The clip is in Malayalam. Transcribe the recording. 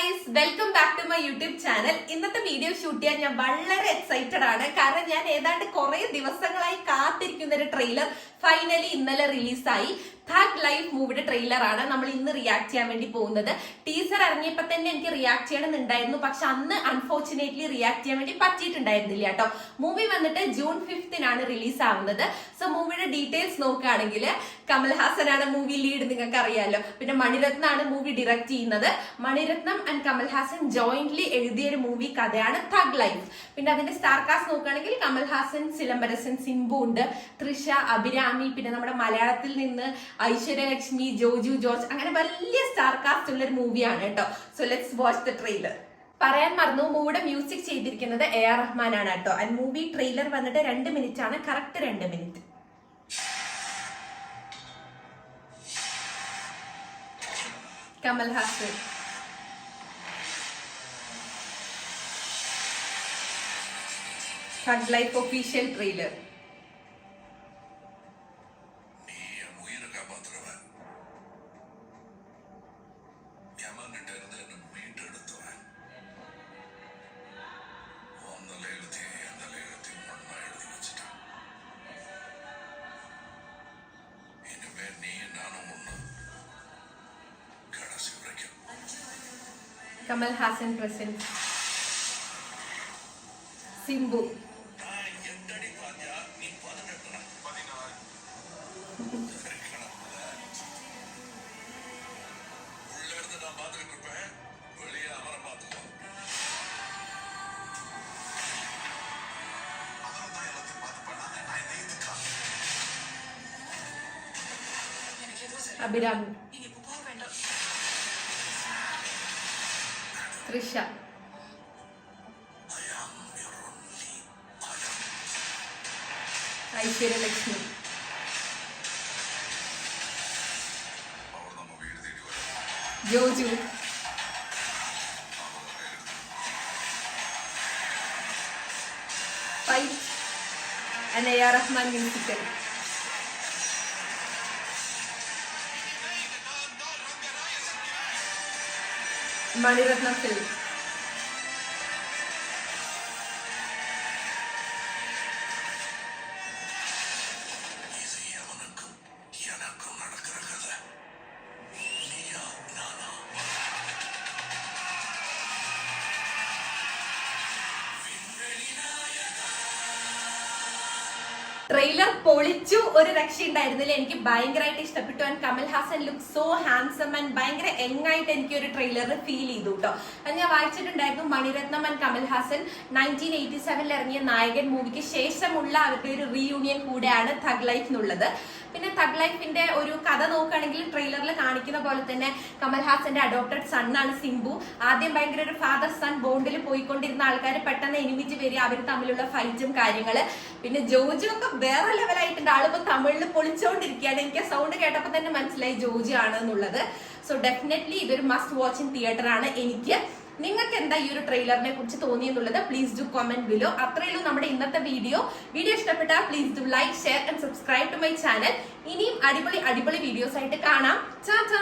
Guys, welcome back to my YouTube channel. ഇന്നത്തെ വീഡിയോ ഷൂട്ട് ചെയ്യാൻ ഞാൻ വളരെ എക്സൈറ്റഡ് ആണ്. കാരണം ഞാൻ ഏതാണ്ട് കുറെ ദിവസങ്ങളായി കാത്തിരിക്കുന്ന ഒരു ട്രെയിലർ ഫൈനലി ഇന്നലെ റിലീസായി. തഗ് ലൈഫ് മൂവിയുടെ ട്രെയിലർ ആണ് നമ്മൾ ഇന്ന് റിയാക്ട് ചെയ്യാൻ വേണ്ടി പോകുന്നത്. ടീസർ ഇറങ്ങിയപ്പോ തന്നെ എനിക്ക് റിയാക്ട് ചെയ്യണമെന്നുണ്ടായിരുന്നു, പക്ഷെ അന്ന് അൺഫോർച്ചുനേറ്റ്ലി റിയാക്ട് ചെയ്യാൻ വേണ്ടി പറ്റിയിട്ടുണ്ടായിരുന്നില്ല കേട്ടോ. മൂവി വന്നിട്ട് ജൂൺ 5-നാണ് റിലീസ് ആവുന്നത്. സോ മൂവിയുടെ ഡീറ്റെയിൽസ് നോക്കുകയാണെങ്കിൽ കമൽഹാസനാണ് മൂവി ലീഡ്, നിങ്ങൾക്ക് അറിയാലോ. പിന്നെ മണിരത്നാണ് മൂവി ഡയറക്ട് ചെയ്യുന്നത്. മണിരത്നം ആൻഡ് കമൽഹാസൻ ജോയിന്റ്ലി എഴുതിയ ഒരു മൂവി കഥയാണ് തഗ് ലൈഫ്. പിന്നെ അതിന്റെ സ്റ്റാർ കാസ്റ്റ് നോക്കുകയാണെങ്കിൽ കമൽഹാസൻ, സിലംബരസൻ, സിംബു ഉണ്ട്, തൃഷ, അഭിരാമി, പിന്നെ നമ്മുടെ മലയാളത്തിൽ നിന്ന് ഐശ്വര്യലക്ഷ്മി, ജോജു ജോർജ്, അങ്ങനെ വലിയ സ്റ്റാർ കാസ്റ്റ് ഉള്ള ഒരു മൂവിയാണ് കേട്ടോ. So let's watch the trailer. പറയാൻ മറന്നു, മൂവിയുടെ മ്യൂസിക് ചെയ്തിരിക്കുന്നത് AR റഹ്മാൻ ആണ് കേട്ടോ. ആൻഡ് മൂവി ട്രെയിലർ വന്നിട്ട് 2 മിനിറ്റ് ആണ്, correct 2 minute. Kamal Haasan thug life official trailer. Kamal Haasan present. Simbu. Abhirami. Trisha. Aishwarya Lakshmi. Joju. Fight and AR Rahman musical. Mani Ratnam film. Trailer പൊളിച്ചു, ഒരു രക്ഷ ഉണ്ടായിരുന്നില്ല. എനിക്ക് ഭയങ്കരമായിട്ട് ഇഷ്ടപ്പെട്ടു. And Kamal Haasan look so handsome and ഭയങ്കര യങ്ങായിട്ട് എനിക്ക് ഒരു ട്രെയിലറിൽ ഫീൽ ചെയ്തു കേട്ടോ. അത് ഞാൻ വായിച്ചിട്ടുണ്ടായിരുന്നു. മണിരത്നം ആൻഡ് കമൽഹാസൻ 1987 ഇറങ്ങിയ നായകൻ മൂവിക്ക് ശേഷമുള്ള അവരുടെ ഒരു റീയൂണിയൻ കൂടെയാണ് തഗ് ലൈഫ് എന്നുള്ളത്. പിന്നെ തഗ് ലൈഫിന്റെ ഒരു കഥ നോക്കുകയാണെങ്കിൽ ട്രെയിലറിൽ കാണിക്കുന്ന പോലെ തന്നെ കമൽഹാസന്റെ അഡോപ്റ്റഡ് സണ്ണാണ് സിംബു. ആദ്യം ഭയങ്കര ഒരു ഫാദർ സൺ ബോണ്ടിൽ പോയിക്കൊണ്ടിരുന്ന ആൾക്കാർ പെട്ടെന്ന് എനിമിച്ച് വരിക, അവർ തമ്മിലുള്ള ഫൈറ്റും കാര്യങ്ങള്. പിന്നെ ജോജു ഒക്കെ വേറെ ലെവലായിട്ടുണ്ട്. ആളിപ്പോ തമിഴിൽ പൊളിച്ചുകൊണ്ടിരിക്കുകയാണ്. എനിക്ക് സൗണ്ട് കേട്ടപ്പോൾ തന്നെ മനസ്സിലായി ജോജു ആണ് എന്നുള്ളത്. സോ ഡെഫിനറ്റ്ലി ഇതൊരു മസ്റ്റ് വാച്ച് ഇൻ തിയേറ്റർ ആണ്. എനിക്ക് നിങ്ങൾക്ക് എന്താ ഈ ഒരു ട്രെയിലറിനെ കുറിച്ച് തോന്നിയെന്നുള്ളത് പ്ലീസ് ഡു കമന്റ് ബിലോ. അത്രയുള്ളൂ നമ്മുടെ ഇന്നത്തെ വീഡിയോ. ഇഷ്ടപ്പെട്ടാൽ please do like, share and subscribe to my channel. ഇനിയും അടിപൊളി വീഡിയോസ് ആയിട്ട് കാണാം. ടാറ്റാ.